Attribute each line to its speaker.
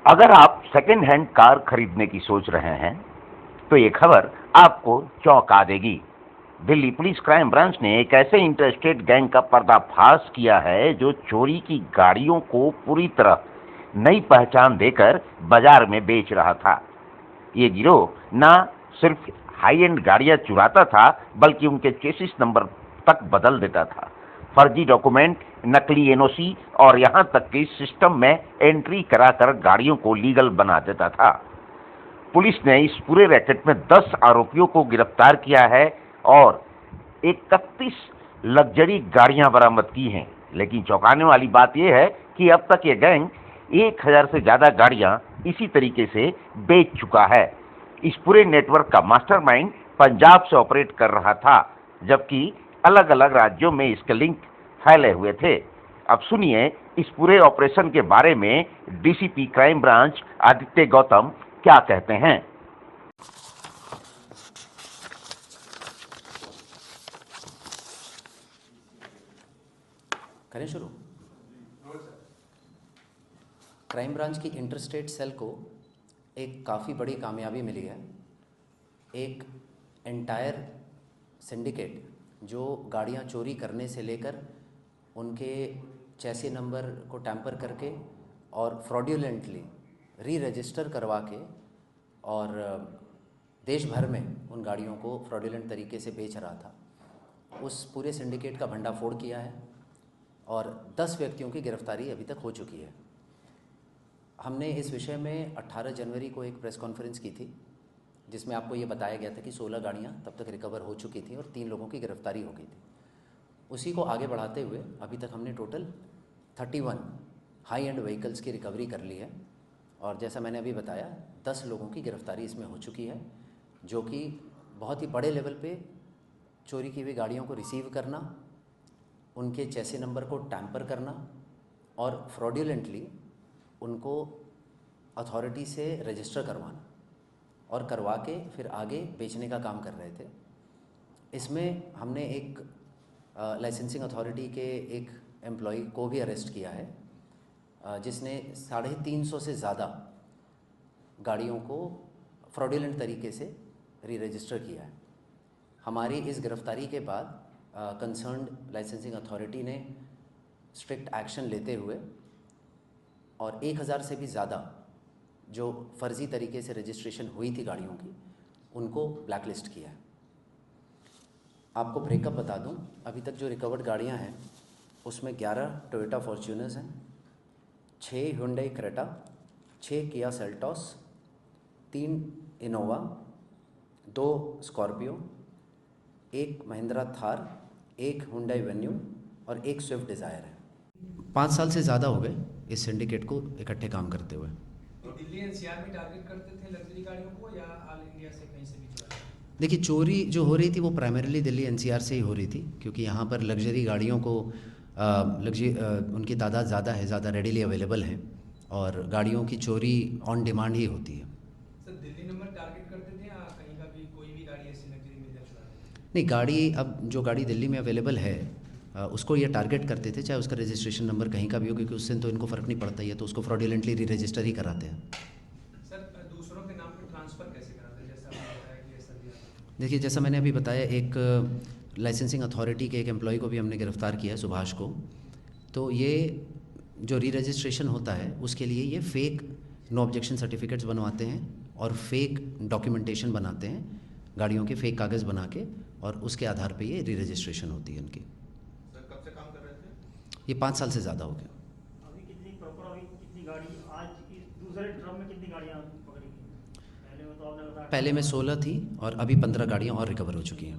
Speaker 1: अगर आप second hand car खरीदने की सोच रहे हैं तो ये खबर आपको चौंका देगी। दिल्ली पुलिस क्राइम ब्रांच ने एक ऐसे इंटरस्टेट गैंग का पर्दाफाश किया है जो चोरी की गाड़ियों को पूरी तरह नई पहचान देकर बाजार में बेच रहा था। ये गिरोह न सिर्फ हाई एंड गाड़ियां चुराता था बल्कि उनके चेसिस नंबर तक बदल देता था। फर्जी डॉक्यूमेंट, नकली एनओसी और यहां तक कि सिस्टम में एंट्री कराकर गाड़ियों को लीगल बना देता था। पुलिस ने इस पूरे रैकेट में 10 आरोपियों को गिरफ्तार किया है और 31 लग्जरी गाड़ियां बरामद की हैं। लेकिन चौंकाने वाली बात यह है कि अब तक यह गैंग 1000 से ज्यादा गाड़ियां इसी तरीके से बेच चुका है। इस पूरे नेटवर्क का मास्टरमाइंड पंजाब से ऑपरेट कर रहा था, जबकि अलग अलग राज्यों में इसके लिंक फैले हुए थे। अब सुनिए इस पूरे ऑपरेशन के बारे में DCP crime branch Aditya Gautam क्या कहते हैं।
Speaker 2: करें शुरू। क्राइम ब्रांच की इंटरस्टेट सेल को एक काफ़ी बड़ी कामयाबी मिली है। एक एंटायर सिंडिकेट जो गाड़ियां चोरी करने से लेकर उनके चैसी नंबर को टैंपर करके और फ्रॉड्यूलेंटली री रजिस्टर करवा के और देश भर में उन गाड़ियों को फ्रॉड्यूलेंट तरीके से बेच रहा था, उस पूरे सिंडिकेट का भंडाफोड़ किया है और 10 व्यक्तियों की गिरफ्तारी अभी तक हो चुकी है। हमने इस विषय में 18 जनवरी को एक प्रेस कॉन्फ्रेंस की थी जिसमें आपको ये बताया गया था कि 16 गाड़ियाँ तब तक रिकवर हो चुकी थी और 3 लोगों की गिरफ्तारी हो गई थी। उसी को आगे बढ़ाते हुए अभी तक हमने टोटल 31 हाई एंड व्हीकल्स की रिकवरी कर ली है और जैसा मैंने अभी बताया 10 लोगों की गिरफ्तारी इसमें हो चुकी है, जो कि बहुत ही बड़े लेवल पे चोरी की हुई गाड़ियों को रिसीव करना, उनके चैसी नंबर को टैंपर करना और फ्रॉड्यूलेंटली उनको अथॉरिटी से रजिस्टर करवाना और करवा के फिर आगे बेचने का काम कर रहे थे। इसमें हमने एक लाइसेंसिंग अथॉरिटी के एक एम्प्लॉय को भी अरेस्ट किया है, जिसने 350 से ज़्यादा गाड़ियों को फ्रॉड्यूलेंट तरीके से री रजिस्टर किया है। हमारी इस गिरफ्तारी के बाद कंसर्न्ड लाइसेंसिंग अथॉरिटी ने स्ट्रिक्ट एक्शन लेते हुए और 1000 से भी ज़्यादा जो फर्जी तरीके से रजिस्ट्रेशन हुई थी गाड़ियों की, उनको ब्लैकलिस्ट किया है। आपको ब्रेकअप बता दूं, अभी तक जो रिकवर्ड गाड़ियां हैं उसमें 11 टोयोटा फॉर्च्यूनर्स हैं, 6 Hyundai Creta, 6 Kia Seltos, 3 Innova, 2 Scorpio, 1 Mahindra Thar, 1 Hyundai venue और 1 स्विफ्ट डिज़ायर है। 5 साल से ज़्यादा हो गए इस सिंडिकेट को इकट्ठे काम करते हुए।
Speaker 3: तो दिल्ली एनसीआर में टारगेट करते थे लग्जरी गाड़ियों को या ऑल इंडिया से कहीं से भी चुरा?
Speaker 2: देखिए, चोरी जो हो रही थी वो प्राइमरीली दिल्ली एनसीआर से ही हो रही थी, क्योंकि यहाँ पर लग्जरी गाड़ियों को उनकी तादाद ज़्यादा है, ज़्यादा रेडीली अवेलेबल हैं और गाड़ियों की चोरी ऑन डिमांड ही होती है।
Speaker 3: सर, दिल्ली नंबर टारगेट करते थे या कहीं का भी कोई भी गाड़ी ऐसी लग्जरी मिल जाए?
Speaker 2: नहीं, गाड़ी अब जो गाड़ी दिल्ली में अवेलेबल है उसको ये टारगेट करते थे, चाहे उसका रजिस्ट्रेशन नंबर कहीं का भी हो, क्योंकि उससे तो इनको फ़र्क नहीं पड़ता ही है, तो उसको फ्रॉड्यूलेंटली री रजिस्टर ही कराते हैं।
Speaker 3: सर, दूसरों के नाम पर ट्रांसफ़र कैसे कराते हैं, जैसा आपने बताया कि ऐसा दिया?
Speaker 2: देखिए, जैसा मैंने अभी बताया, एक लाइसेंसिंग अथॉरिटी के एक एम्प्लॉय को भी हमने गिरफ़्तार किया है, सुभाष को। तो ये जो री रजिस्ट्रेशन होता है उसके लिए ये फ़ेक नो ऑब्जेक्शन सर्टिफिकेट्स बनवाते हैं और फेक डॉक्यूमेंटेशन बनाते हैं, गाड़ियों के फेक कागज़ बना के, और उसके आधार पे ये री रजिस्ट्रेशन होती है उनकी।
Speaker 4: सर, कब से काम कर रहे थे?
Speaker 2: ये 5 साल से ज़्यादा हो गया।
Speaker 5: अभी कितनी गाड़ी आज इस दूसरे ट्रम में कितनी गाड़ियाँ पकड़ी गई? पहले में तो आपने बताया
Speaker 2: पहले में 16 थी और अभी 15 गाड़ियाँ और रिकवर हो चुकी हैं।